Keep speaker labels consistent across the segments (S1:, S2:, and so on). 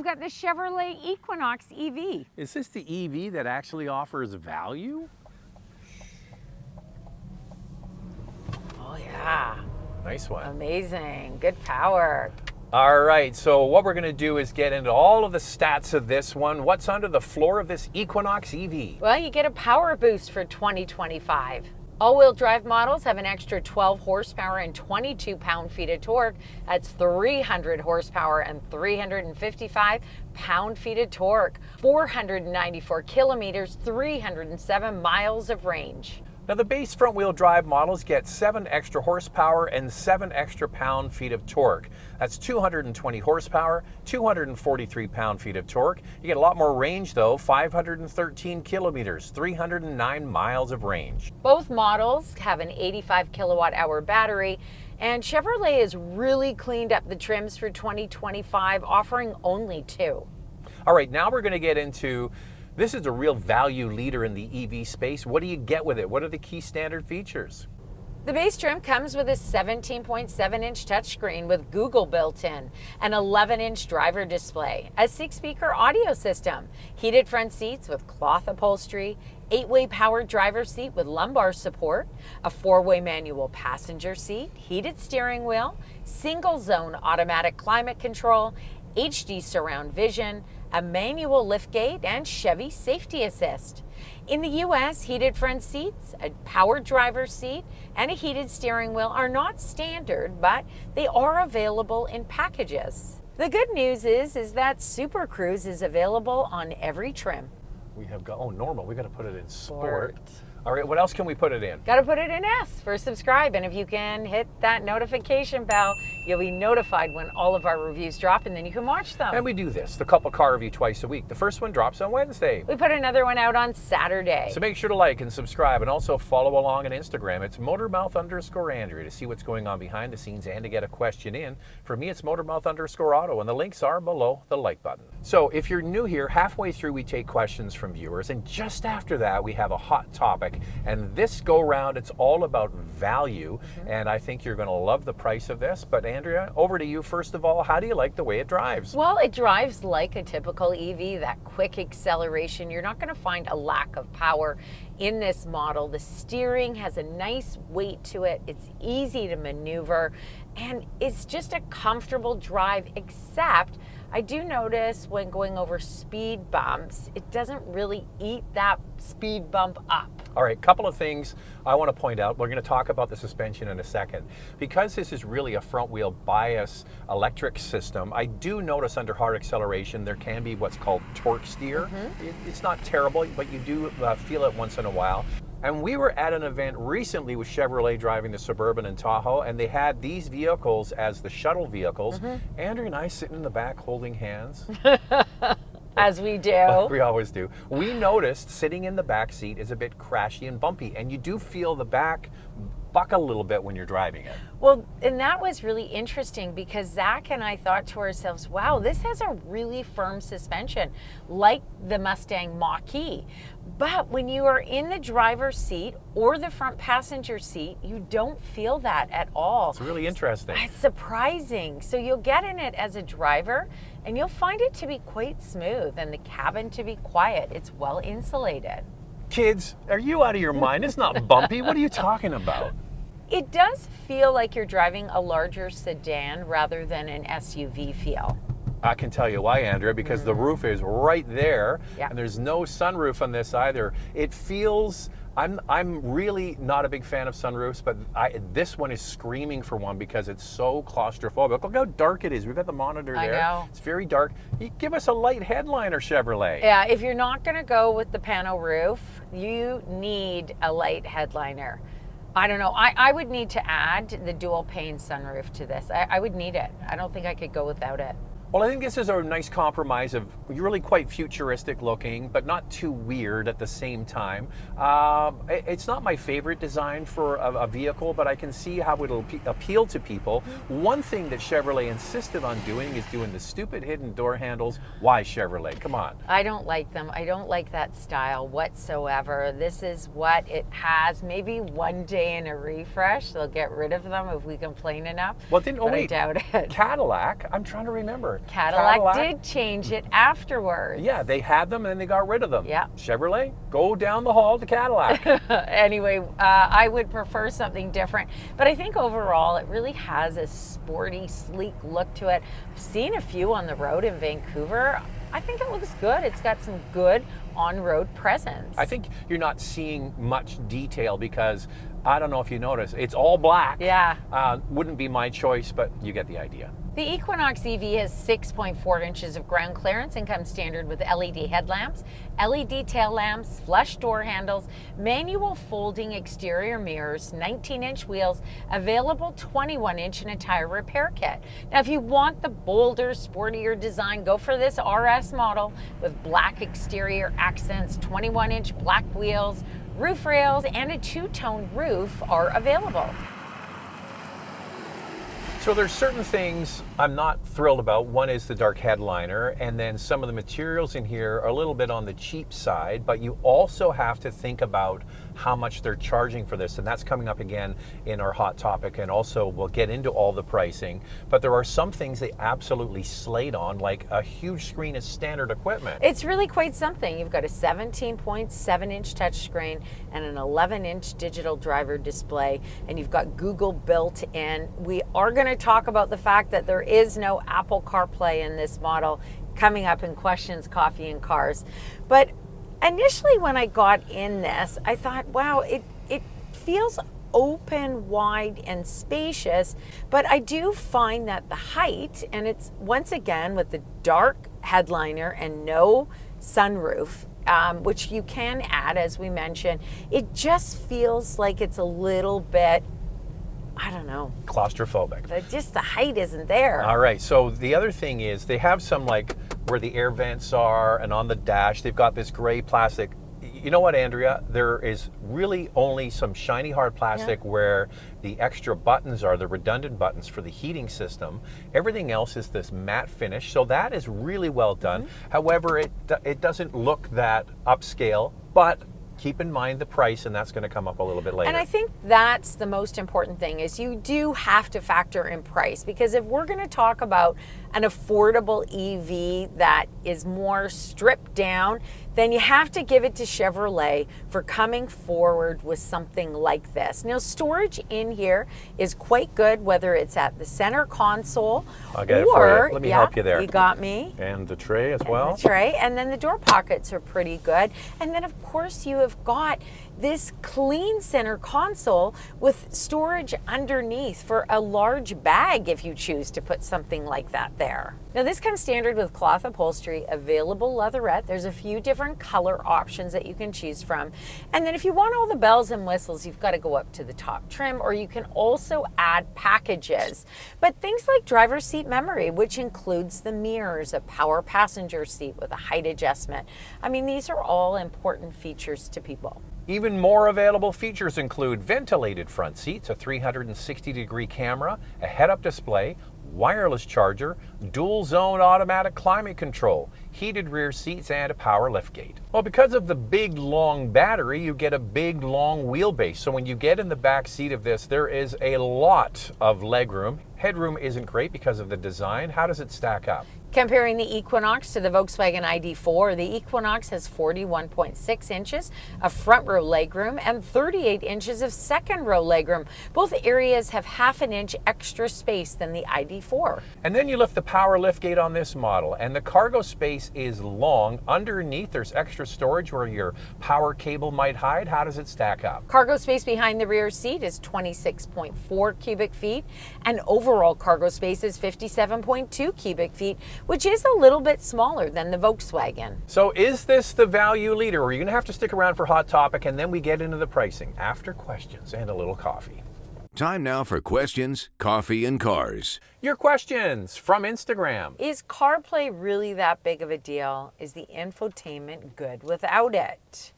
S1: we've got the Chevrolet Equinox EV.
S2: Is this the EV that actually offers value?
S1: Oh yeah.
S2: Nice one.
S1: Amazing, good power.
S2: All right, so what we're gonna do is get into all of the stats of this one. What's under the floor of this Equinox EV?
S1: Well, you get a power boost for 2025. All-wheel drive models have an extra 12 horsepower and 22 pound-feet of torque. That's 300 horsepower and 355 pound-feet of torque. 494 kilometers, 307 miles of range.
S2: Now the base front-wheel drive models get 7 extra horsepower and 7 extra pound-feet of torque. That's 220 horsepower, 243 pound-feet of torque. You get a lot more range though, 513 kilometers, 309 miles of range.
S1: Both models have an 85 kilowatt-hour battery, and Chevrolet has really cleaned up the trims for 2025, offering only 2.
S2: All right, now we're going to get into, this is a real value leader in the EV space. What do you get with it? What are the key standard features?
S1: The base trim comes with a 17.7-inch touchscreen with Google built in, an 11-inch driver display, a 6-speaker audio system, heated front seats with cloth upholstery, 8-way powered driver's seat with lumbar support, a 4-way manual passenger seat, heated steering wheel, single-zone automatic climate control, HD surround vision, a manual liftgate, and Chevy Safety Assist. In the U.S., heated front seats, a powered driver's seat, and a heated steering wheel are not standard, but they are available in packages. The good news is that Super Cruise is available on every trim.
S2: We have got, oh, normal, we got to put it in sport. All right, what else can we put it in?
S1: Got to put it in S for subscribe, and if you can hit that notification bell, you'll be notified when all of our reviews drop, and then you can watch them.
S2: And we do this, the couple car review twice a week. The first one drops on Wednesday.
S1: We put another one out on Saturday.
S2: So make sure to like and subscribe, and also follow along on Instagram. It's Motormouth_Andrea to see what's going on behind the scenes and to get a question in. For me, it's Motormouth_Auto, and the links are below the like button. So if you're new here, halfway through we take questions from viewers, and just after that we have a hot topic. And this go round, it's all about value, and I think you're going to love the price of this. But Andrea, over to you first of all. How do you like the way it drives?
S1: Well, it drives like a typical EV, that quick acceleration. You're not going to find a lack of power in this model. The steering has a nice weight to it. It's easy to maneuver, and it's just a comfortable drive, except I do notice when going over speed bumps, it doesn't really eat that speed bump up.
S2: All right, couple of things I want to point out. We're going to talk about the suspension in a second. Because this is really a front wheel bias electric system, I do notice under hard acceleration there can be what's called torque steer. It's not terrible, but you do feel it once in a while. And we were at an event recently with Chevrolet driving the Suburban and Tahoe, and they had these vehicles as the shuttle vehicles. Andrew and I sitting in the back holding hands.
S1: As we do.
S2: We always do. We noticed sitting in the back seat is a bit crashy and bumpy, and you do feel the back buck a little bit when you're driving it.
S1: Well, and that was really interesting because Zach and I thought to ourselves, wow, this has a really firm suspension, like the Mustang Mach-E. But when you are in the driver's seat or the front passenger seat, you don't feel that at all.
S2: It's really interesting.
S1: It's surprising. So you'll get in it as a driver, and you'll find it to be quite smooth, and the cabin to be quiet. It's well insulated.
S2: Kids, are you out of your mind? It's not bumpy. What are you talking about?
S1: It does feel like you're driving a larger sedan rather than an SUV feel.
S2: I can tell you why, Andrea, because the roof is right there, and there's no sunroof on this either. It feels, I'm really not a big fan of sunroofs, but this one is screaming for one because it's so claustrophobic. Look how dark it is. We've got the monitor there.
S1: I know.
S2: It's very dark. You give us a light headliner, Chevrolet.
S1: Yeah, if you're not going to go with the pano roof, you need a light headliner. I don't know. I would need to add the dual pane sunroof to this. I would need it. I don't think I could go without it.
S2: Well, I think this is a nice compromise of really quite futuristic looking, but not too weird at the same time. It's not my favorite design for a vehicle, but I can see how it'll appeal to people. One thing that Chevrolet insisted on doing is doing the stupid hidden door handles. Why, Chevrolet? Come on.
S1: I don't like them. I don't like that style whatsoever. This is what it has. Maybe one day in a refresh, they'll get rid of them if we complain enough.
S2: Well, I doubt
S1: it.
S2: Cadillac, I'm trying to remember.
S1: Cadillac did change it afterwards.
S2: Yeah, they had them and then they got rid of them.
S1: Yeah.
S2: Chevrolet, go down the hall to Cadillac.
S1: Anyway, I would prefer something different. But I think overall it really has a sporty, sleek look to it. I've seen a few on the road in Vancouver. I think it looks good. It's got some good on-road presence.
S2: I think you're not seeing much detail because, I don't know if you notice, it's all black.
S1: Yeah.
S2: Wouldn't be my choice, but you get the idea.
S1: The Equinox EV has 6.4 inches of ground clearance and comes standard with LED headlamps, LED tail lamps, flush door handles, manual folding exterior mirrors, 19-inch wheels, available 21-inch in a tire repair kit. Now, if you want the bolder, sportier design, go for this RS model with black exterior accents, 21-inch black wheels, roof rails, and a two-tone roof are available.
S2: So there's certain things I'm not thrilled about. One is the dark headliner, and then some of the materials in here are a little bit on the cheap side, but you also have to think about how much they're charging for this, and that's coming up again in our hot topic, and also we'll get into all the pricing. But there are some things they absolutely slayed on, like a huge screen is standard equipment.
S1: It's really quite something. You've got a 17.7-inch touchscreen and an 11-inch digital driver display, and you've got Google built in. We are going to talk about the fact that there is no Apple CarPlay in this model, coming up in Questions, Coffee, and Cars. But initially when I got in this, I thought, wow, it feels open, wide, and spacious, but I do find that the height, and it's once again with the dark headliner and no sunroof, which you can add, as we mentioned, it just feels like it's a little bit, I don't know,
S2: claustrophobic.
S1: Just the height isn't there.
S2: All right, so the other thing is they have some, like where the air vents are, and on the dash they've got this gray plastic. You know what, Andrea? There is really only some shiny hard plastic where the extra buttons are, the redundant buttons for the heating system. Everything else is this matte finish, so that is really well done. However, it doesn't look that upscale, but keep in mind the price, and that's going to come up a little bit later.
S1: And I think that's the most important thing, is you do have to factor in price, because if we're going to talk about an affordable EV that is more stripped down, then you have to give it to Chevrolet for coming forward with something like this. Now, storage in here is quite good, whether it's at the center console,
S2: I'll get it for you. Let me help you there.
S1: You got me.
S2: And the tray as well.
S1: The tray, and then the door pockets are pretty good. And then, of course, you have got this clean center console with storage underneath for a large bag if you choose to put something like that there. Now, this comes standard with cloth upholstery, available leatherette. There's a few different color options that you can choose from. And then if you want all the bells and whistles, you've got to go up to the top trim, or you can also add packages. But things like driver's seat memory, which includes the mirrors, a power passenger seat with a height adjustment. I mean, these are all important features to people.
S2: Even more available features include ventilated front seats, a 360-degree camera, a head-up display, wireless charger, dual zone automatic climate control, heated rear seats, and a power liftgate. Well, because of the big long battery, you get a big long wheelbase. So when you get in the back seat of this, there is a lot of legroom. Headroom isn't great because of the design. How does it stack up?
S1: Comparing the Equinox to the Volkswagen ID4, the Equinox has 41.6 inches of front row legroom and 38 inches of second row legroom. Both areas have half an inch extra space than the ID4.
S2: And then you lift the power liftgate on this model, and the cargo space is long. Underneath, there's extra storage where your power cable might hide. How does it stack up?
S1: Cargo space behind the rear seat is 26.4 cubic feet, and overall cargo space is 57.2 cubic feet, which is a little bit smaller than the Volkswagen.
S2: So is this the value leader, or are you going to have to stick around for Hot Topic, and then we get into the pricing after questions and a little coffee?
S3: Time now for Questions, Coffee, and Cars.
S2: Your questions from Instagram.
S1: Is CarPlay really that big of a deal? Is the infotainment good without it?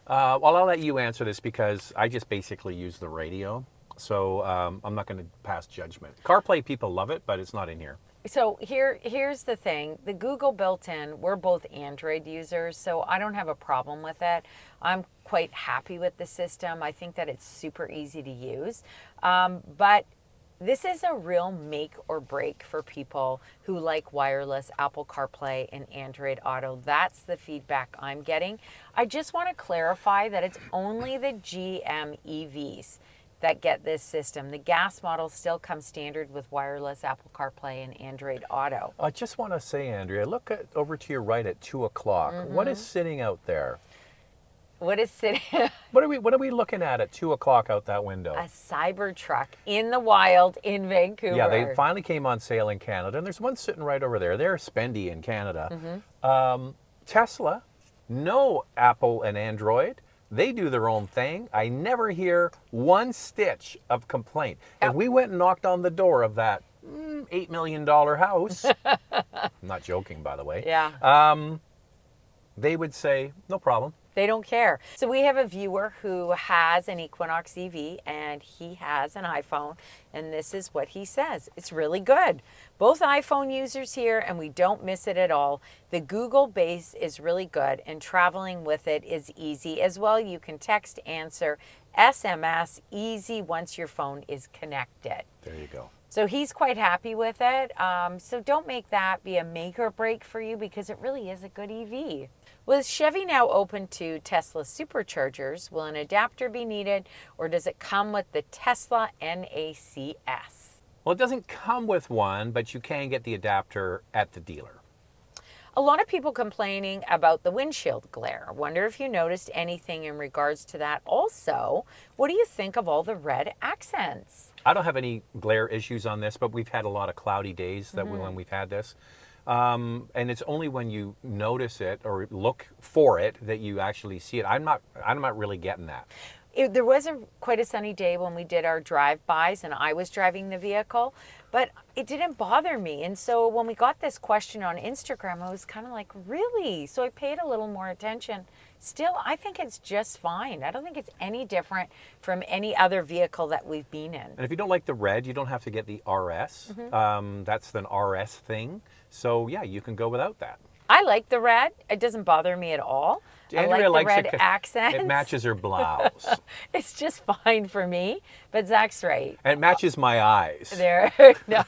S2: Well, I'll let you answer this because I just basically use the radio. So I'm not going to pass judgment. CarPlay people love it, but it's not in here.
S1: So here's the thing. The Google built-in, we're both Android users, so I don't have a problem with it. I'm quite happy with the system. I think that it's super easy to use. But This is a real make or break for people who like wireless Apple CarPlay and Android Auto. That's the feedback I'm getting. I just want to clarify that it's only the GM EVs that get this system. The gas models still come standard with wireless Apple CarPlay and Android Auto.
S2: I just want to say, Andrea, look over to your right at 2 o'clock. What is sitting out there?
S1: What is sitting?
S2: What are we looking at 2 o'clock out that window?
S1: A Cybertruck in the wild in Vancouver.
S2: Yeah, they finally came on sale in Canada, and there's one sitting right over there. They're spendy in Canada. Tesla, no Apple and Android. They do their own thing. I never hear one stitch of complaint. If we went and knocked on the door of that $8 million house, I'm not joking, by the way.
S1: Yeah.
S2: They would say, no problem.
S1: They don't care. So we have a viewer who has an Equinox EV and he has an iPhone, and this is what he says. It's really good. Both iPhone users here, and we don't miss it at all. The Google base is really good, and traveling with it is easy as well. You can text, answer, SMS, easy once your phone is connected.
S2: There you go.
S1: So he's quite happy with it. So don't make that be a make or break for you, because it really is a good EV. With Chevy now open to Tesla superchargers, will an adapter be needed, or does it come with the Tesla NACS?
S2: Well, it doesn't come with one, but you can get the adapter at the dealer.
S1: A lot of people complaining about the windshield glare. I wonder if you noticed anything in regards to that. Also, what do you think of all the red accents?
S2: I don't have any glare issues on this, but we've had a lot of cloudy days when we've had this. And it's only when you notice it or look for it that you actually see it. I'm not really getting that.
S1: There was quite a sunny day when we did our drive-bys and I was driving the vehicle, but it didn't bother me. And so when we got this question on Instagram, I was kind of like, really? So I paid a little more attention. Still, I think it's just fine. I don't think it's any different from any other vehicle that we've been in.
S2: And if you don't like the red, you don't have to get the RS. That's an RS thing. So yeah, you can go without that.
S1: I like the red. It doesn't bother me at all.
S2: Andrea
S1: I like
S2: likes
S1: the red accents.
S2: It matches her blouse.
S1: It's just fine for me, but Zach's right.
S2: And it matches my eyes.
S1: No.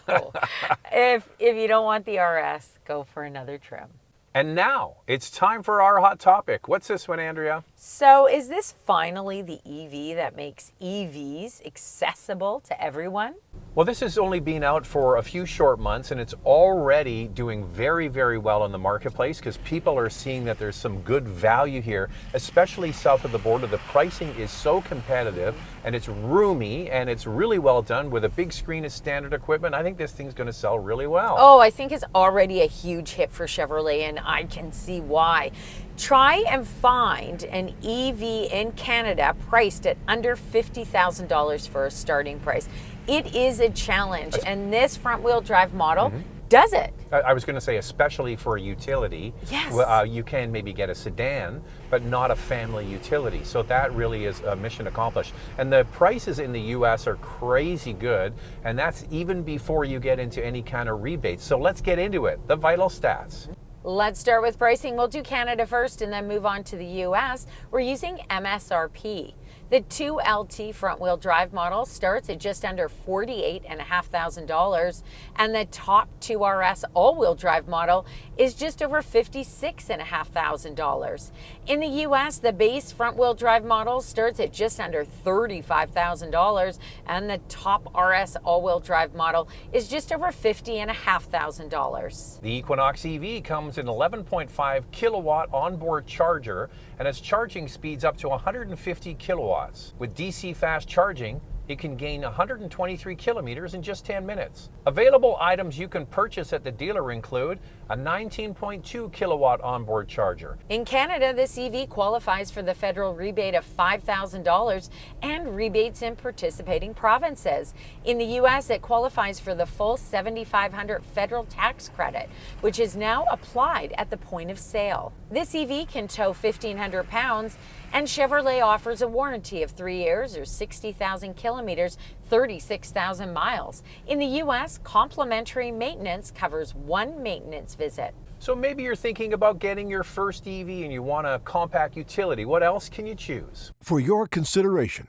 S1: If you don't want the RS, go for another trim.
S2: And now it's time for our hot topic. What's this one, Andrea?
S1: So is this finally the EV that makes EVs accessible to everyone?
S2: Well, this has only been out for a few short months, and it's already doing very, very well in the marketplace because people are seeing that there's some good value here, especially south of the border. The pricing is so competitive, and it's roomy, and it's really well done with a big screen as standard equipment. I think this thing's going to sell really well.
S1: Oh, I think it's already a huge hit for Chevrolet, and I can see why. Try and find an EV in Canada priced at under $50,000 for a starting price. It is a challenge, and this front-wheel drive model does it.
S2: I was going to say, especially for a utility,
S1: yes.
S2: You can maybe get a sedan, but not a family utility. So that really is a mission accomplished. And the prices in the U.S. are crazy good, and that's even before you get into any kind of rebates. So let's get into it. The vital stats.
S1: Let's start with pricing. We'll do Canada first and then move on to the U.S. We're using MSRP. The 2LT front-wheel drive model starts at just under $48,500, and the top 2RS all-wheel drive model is just over $56,500. In the U.S., the base front-wheel drive model starts at just under $35,000, and the top RS all-wheel drive model is just over $50,500.
S2: The Equinox EV comes in 11.5 kilowatt onboard charger, and its charging speeds up to 150 kilowatts. With DC fast charging, it can gain 123 kilometers in just 10 minutes. Available items you can purchase at the dealer include a 19.2 kilowatt onboard charger.
S1: In Canada, this EV qualifies for the federal rebate of $5,000 and rebates in participating provinces. In the U.S., it qualifies for the full $7,500 federal tax credit, which is now applied at the point of sale. This EV can tow 1,500 pounds, and Chevrolet offers a warranty of 3 years or 60,000 kilometers, 36,000 miles. In the U.S., complimentary maintenance covers one maintenance visit.
S2: So maybe you're thinking about getting your first EV and you want a compact utility. What else can you choose?
S3: For your consideration,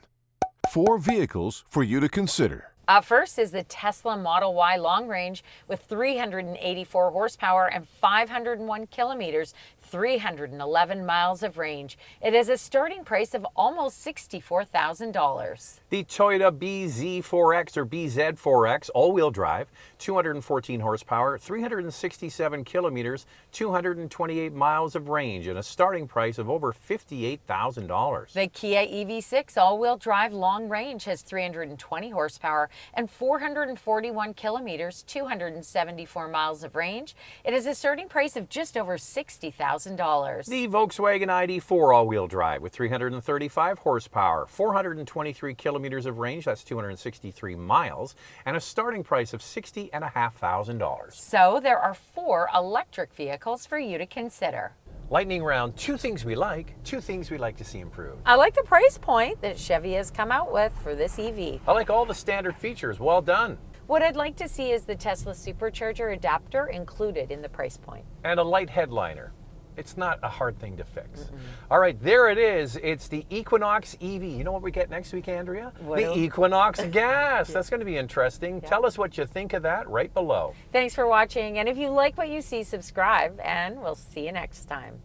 S3: 4 vehicles for you to consider.
S1: Up first is the Tesla Model Y long range with 384 horsepower and 501 kilometers, 311 miles of range. It has a starting price of almost $64,000.
S2: The Toyota BZ4X or BZ4X all-wheel drive, 214 horsepower, 367 kilometers, 228 miles of range, and a starting price of over $58,000.
S1: The Kia EV6 all-wheel drive long range has 320 horsepower and 441 kilometers, 274 miles of range. It has a starting price of just over $60,000.
S2: The Volkswagen ID4 all-wheel drive with 335 horsepower, 423 kilometers of range, that's 263 miles, and a starting price of $60,500.
S1: So there are 4 electric vehicles for you to consider.
S2: Lightning round, 2 things we like, 2 things we'd like to see improved.
S1: I like the price point that Chevy has come out with for this EV.
S2: I like all the standard features, well done.
S1: What I'd like to see is the Tesla supercharger adapter included in the price point.
S2: And a light headliner. It's not a hard thing to fix. All right, there it is. It's the Equinox EV. You know what we get next week, Andrea? The Equinox gas. That's going to be interesting. Tell us what you think of that right below.
S1: Thanks for watching. And if you like what you see, subscribe, and we'll see you next time.